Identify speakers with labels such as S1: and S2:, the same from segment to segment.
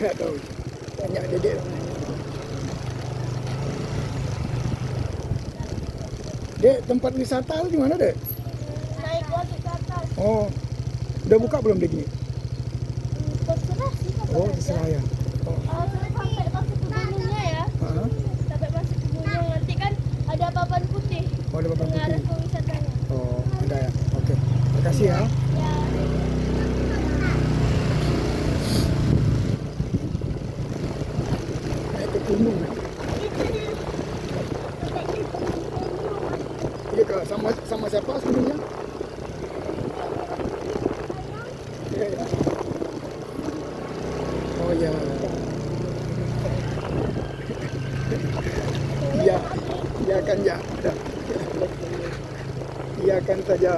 S1: Nggak tahu. Banyak dedek. Dek, tempat wisata itu di mana, Dek?
S2: Naik lagi ke atas.
S1: Oh, udah buka belum dek ini?
S2: Terserah sih kata
S1: Oh,
S2: raja.
S1: terserah ya. Oh,
S2: Sampai masuk ke gunungnya ya.
S1: ah,
S2: Sampai masuk ke gunung nanti kan ada papan putih.
S1: oh ada papan
S2: Mengarah
S1: putih.
S2: ke wisatanya.
S1: Oh, ada ya. Oke, makasih ya.
S2: Ya.
S1: Naik ke gunung. Iya kak, sama siapa sebenarnya? Iya, ya. Oh iya. Iya, iya kan ya. Iya kan saja.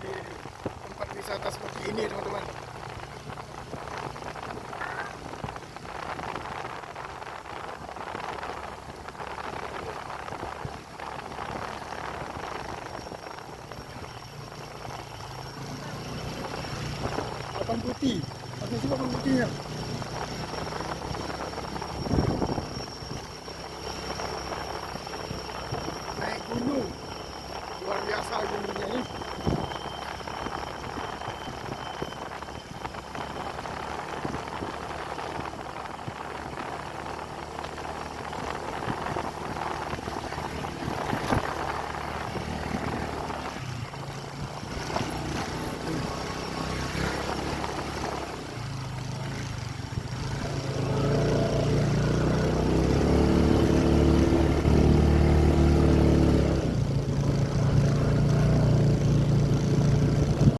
S1: Di tempat wisata seperti ini teman-teman. Papan putih, masih sih papan putihnya.